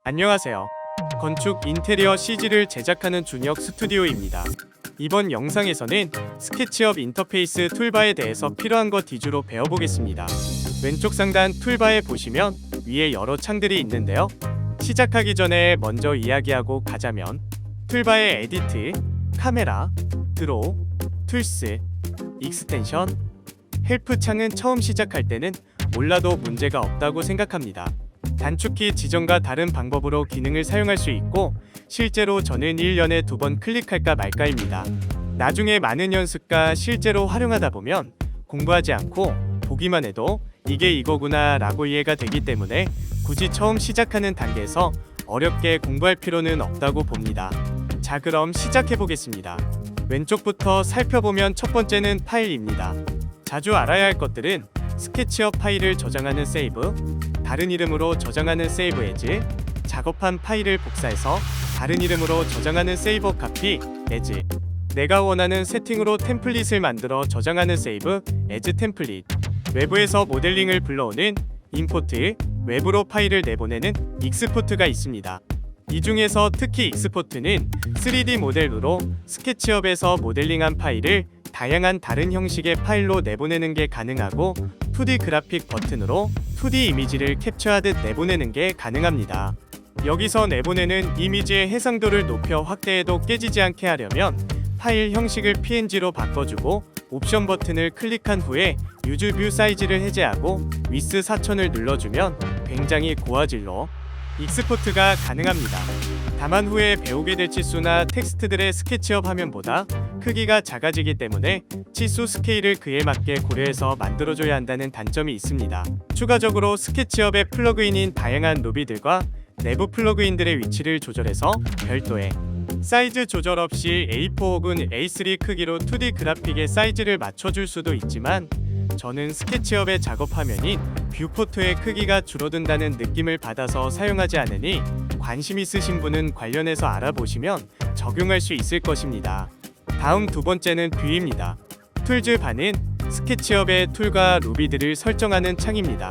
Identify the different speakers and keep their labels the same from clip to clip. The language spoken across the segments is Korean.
Speaker 1: 안녕하세요. 건축 인테리어 CG를 제작하는 준혁 스튜디오입니다. 이번 영상에서는 스케치업 인터페이스 툴바에 대해서 필요한 것 위주로 배워보겠습니다. 왼쪽 상단 툴바에 보시면 위에 여러 창들이 있는데요. 시작하기 전에 먼저 이야기하고 가자면 툴바의 에디트, 카메라, 드로우, 툴스, 익스텐션, 헬프 창은 처음 시작할 때는 몰라도 문제가 없다고 생각합니다. 단축키 지정과 다른 방법으로 기능을 사용할 수 있고 실제로 저는 1년에 2번 클릭할까 말까입니다. 나중에 많은 연습과 실제로 활용하다 보면 공부하지 않고 보기만 해도 이게 이거구나 라고 이해가 되기 때문에 굳이 처음 시작하는 단계에서 어렵게 공부할 필요는 없다고 봅니다. 자, 그럼 시작해 보겠습니다. 왼쪽부터 살펴보면 첫 번째는 파일입니다. 자주 알아야 할 것들은 스케치업 파일을 저장하는 세이브, 다른 이름으로 저장하는 세이브 에즈, 작업한 파일을 복사해서 다른 이름으로 저장하는 세이브 카피 에즈, 내가 원하는 세팅으로 템플릿을 만들어 저장하는 세이브 에즈 템플릿, 외부에서 모델링을 불러오는 임포트, 외부로 파일을 내보내는 익스포트가 있습니다. 이 중에서 특히 익스포트는 3D 모델로 스케치업에서 모델링한 파일을 다양한 다른 형식의 파일로 내보내는 게 가능하고 2D 그래픽 버튼으로 2D 이미지를 캡처하듯 내보내는 게 가능합니다. 여기서 내보내는 이미지의 해상도를 높여 확대해도 깨지지 않게 하려면 파일 형식을 PNG로 바꿔주고 옵션 버튼을 클릭한 후에 유즈 뷰 사이즈를 해제하고 위스 4000을 눌러주면 굉장히 고화질로 익스포트가 가능합니다. 다만 후에 배우게 될 치수나 텍스트들의 스케치업 화면보다 크기가 작아지기 때문에 치수 스케일을 그에 맞게 고려해서 만들어줘야 한다는 단점이 있습니다. 추가적으로 스케치업의 플러그인인 다양한 루비들과 내부 플러그인들의 위치를 조절해서 별도의 사이즈 조절 없이 A4 혹은 A3 크기로 2D 그래픽의 사이즈를 맞춰줄 수도 있지만 저는 스케치업의 작업 화면인 뷰포트의 크기가 줄어든다는 느낌을 받아서 사용하지 않으니 관심 있으신 분은 관련해서 알아보시면 적용할 수 있을 것입니다. 다음 두 번째는 뷰입니다. 툴즈 바는 스케치업의 툴과 루비들을 설정하는 창입니다.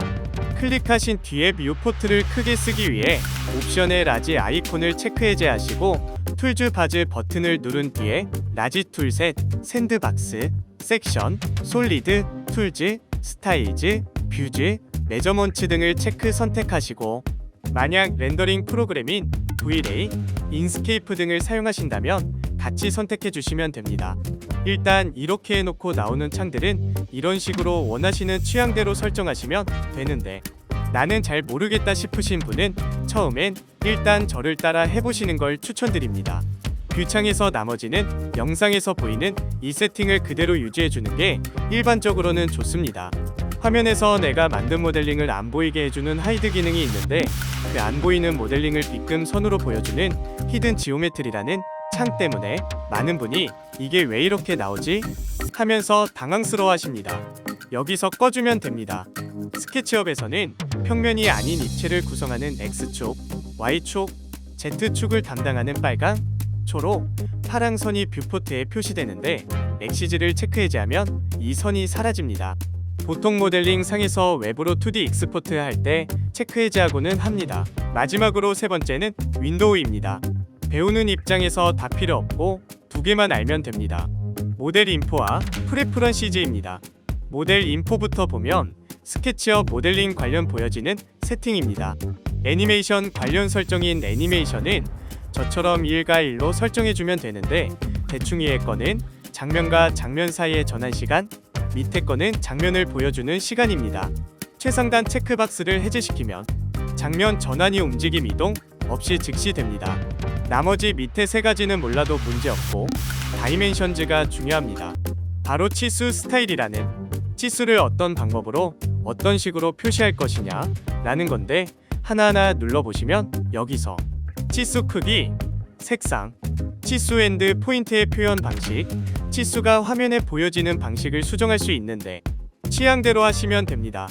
Speaker 1: 클릭하신 뒤에 뷰포트를 크게 쓰기 위해 옵션의 라지 아이콘을 체크 해제하시고 툴즈 바즈 버튼을 누른 뒤에 라지 툴셋, 샌드박스, 섹션, 솔리드, 툴즈, 스타일즈, 뷰즈, 메저먼츠 등을 체크 선택하시고 만약 렌더링 프로그램인 V-Ray, 인스케이프 등을 사용하신다면 같이 선택해 주시면 됩니다. 일단 이렇게 해놓고 나오는 창들은 이런 식으로 원하시는 취향대로 설정하시면 되는데 나는 잘 모르겠다 싶으신 분은 처음엔 일단 저를 따라 해보시는 걸 추천드립니다. 뷰창에서 나머지는 영상에서 보이는 이 세팅을 그대로 유지해주는 게 일반적으로는 좋습니다. 화면에서 내가 만든 모델링을 안 보이게 해주는 하이드 기능이 있는데 그 안 보이는 모델링을 빗금 선으로 보여주는 히든 지오메트리라는 창 때문에 많은 분이 이게 왜 이렇게 나오지? 하면서 당황스러워 하십니다. 여기서 꺼주면 됩니다. 스케치업에서는 평면이 아닌 입체를 구성하는 X축, Y축, Z축을 담당하는 빨강, 초록, 파랑 선이 뷰포트에 표시되는데 엑시즈를 체크 해제하면 이 선이 사라집니다. 보통 모델링 상에서 외부로 2D 익스포트 할 때 체크 해제하고는 합니다. 마지막으로 세 번째는 윈도우입니다. 배우는 입장에서 다 필요 없고 두 개만 알면 됩니다. 모델 인포와 프레퍼런시즈입니다. 모델 인포부터 보면 스케치업 모델링 관련 보여지는 세팅입니다. 애니메이션 관련 설정인 애니메이션은 저처럼 1과 1로 설정해주면 되는데 대충 위에 거는 장면과 장면 사이의 전환 시간, 밑에 거는 장면을 보여주는 시간입니다. 최상단 체크박스를 해제시키면 장면 전환이 움직임 이동 없이 즉시 됩니다. 나머지 밑에 세 가지는 몰라도 문제없고 다이멘션즈가 중요합니다. 바로 치수 스타일이라는 치수를 어떤 방법으로 어떤 식으로 표시할 것이냐 라는 건데 하나하나 눌러보시면 여기서 치수 크기, 색상, 치수 엔드 포인트의 표현 방식, 치수가 화면에 보여지는 방식을 수정할 수 있는데 취향대로 하시면 됩니다.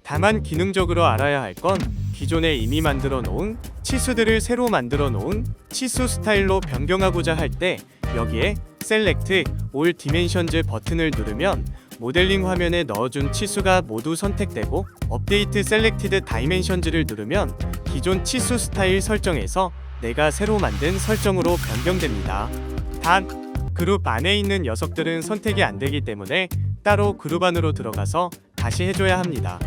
Speaker 1: 다만 기능적으로 알아야 할 건 기존에 이미 만들어 놓은 치수들을 새로 만들어 놓은 치수 스타일로 변경하고자 할 때 여기에 Select All Dimensions 버튼을 누르면 모델링 화면에 넣어준 치수가 모두 선택되고 업데이트 셀렉티드 다이멘션즈를 누르면 기존 치수 스타일 설정에서 내가 새로 만든 설정으로 변경됩니다. 단, 그룹 안에 있는 녀석들은 선택이 안 되기 때문에 따로 그룹 안으로 들어가서 다시 해줘야 합니다.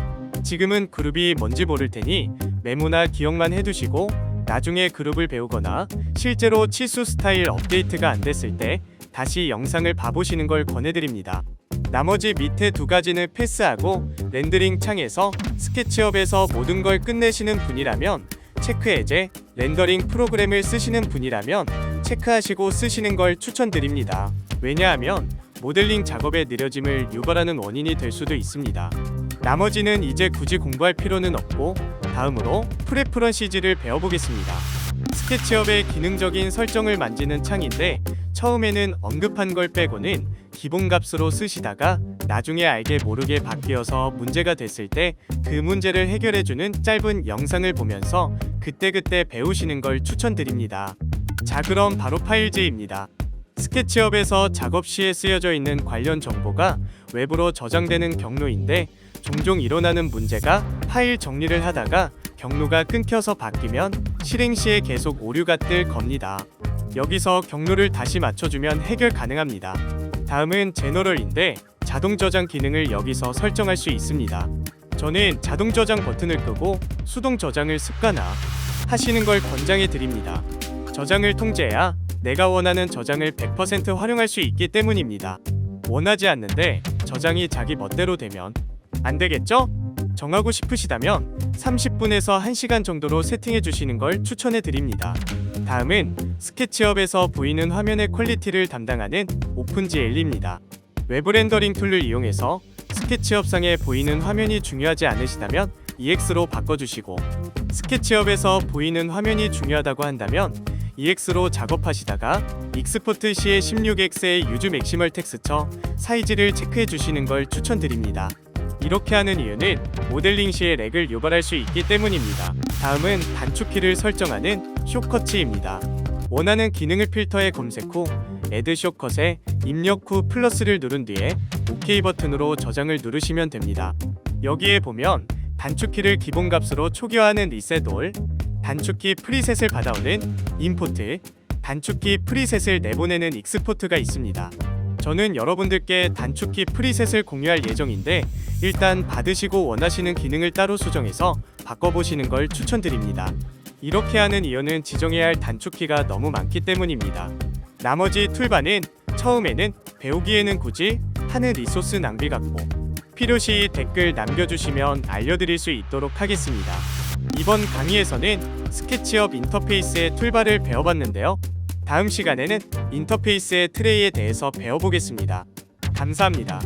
Speaker 1: 지금은 그룹이 뭔지 모를 테니 메모나 기억만 해두시고 나중에 그룹을 배우거나 실제로 치수 스타일 업데이트가 안 됐을 때 다시 영상을 봐보시는 걸 권해드립니다. 나머지 밑에 두 가지는 패스하고 렌더링 창에서 스케치업에서 모든 걸 끝내시는 분이라면 체크 해제, 렌더링 프로그램을 쓰시는 분이라면 체크하시고 쓰시는 걸 추천드립니다. 왜냐하면 모델링 작업의 느려짐을 유발하는 원인이 될 수도 있습니다. 나머지는 이제 굳이 공부할 필요는 없고 다음으로 프레퍼런시즈를 배워보겠습니다. 스케치업의 기능적인 설정을 만지는 창인데 처음에는 언급한 걸 빼고는 기본값으로 쓰시다가 나중에 알게 모르게 바뀌어서 문제가 됐을 때 그 문제를 해결해주는 짧은 영상을 보면서 그때그때 배우시는 걸 추천드립니다. 자, 그럼 바로 파일즈입니다. 스케치업에서 작업 시에 쓰여져 있는 관련 정보가 외부로 저장되는 경로인데 종종 일어나는 문제가 파일 정리를 하다가 경로가 끊겨서 바뀌면 실행 시에 계속 오류가 뜰 겁니다. 여기서 경로를 다시 맞춰주면 해결 가능합니다. 다음은 제너럴인데 자동 저장 기능을 여기서 설정할 수 있습니다. 저는 자동 저장 버튼을 끄고 수동 저장을 습관화 하시는 걸 권장해 드립니다. 저장을 통제해야 내가 원하는 저장을 100% 활용할 수 있기 때문입니다. 원하지 않는데 저장이 자기 멋대로 되면 안 되겠죠? 정하고 싶으시다면 30분에서 1시간 정도로 세팅해 주시는 걸 추천해 드립니다. 다음은 스케치업에서 보이는 화면의 퀄리티를 담당하는 오픈GL입니다. 외부 렌더링 툴을 이용해서 스케치업상에 보이는 화면이 중요하지 않으시다면 EX로 바꿔주시고 스케치업에서 보이는 화면이 중요하다고 한다면 EX로 작업하시다가 익스포트 시에 16X의 유즈 맥시멀 텍스처 사이즈를 체크해 주시는 걸 추천드립니다. 이렇게 하는 이유는 모델링 시에 렉을 유발할 수 있기 때문입니다. 다음은 단축키를 설정하는 숏커트입니다. 원하는 기능을 필터에 검색 후 Add 숏컷에 입력 후 플러스를 누른 뒤에 OK 버튼으로 저장을 누르시면 됩니다. 여기에 보면 단축키를 기본값으로 초기화하는 리셋 올, 단축키 프리셋을 받아오는 임포트, 단축키 프리셋을 내보내는 익스포트가 있습니다. 저는 여러분들께 단축키 프리셋을 공유할 예정인데 일단 받으시고 원하시는 기능을 따로 수정해서 바꿔보시는 걸 추천드립니다. 이렇게 하는 이유는 지정해야 할 단축키가 너무 많기 때문입니다. 나머지 툴바는 처음에는 배우기에는 굳이 하는 리소스 낭비 같고 필요시 댓글 남겨주시면 알려드릴 수 있도록 하겠습니다. 이번 강의에서는 스케치업 인터페이스의 툴바를 배워봤는데요. 다음 시간에는 인터페이스의 트레이에 대해서 배워보겠습니다. 감사합니다.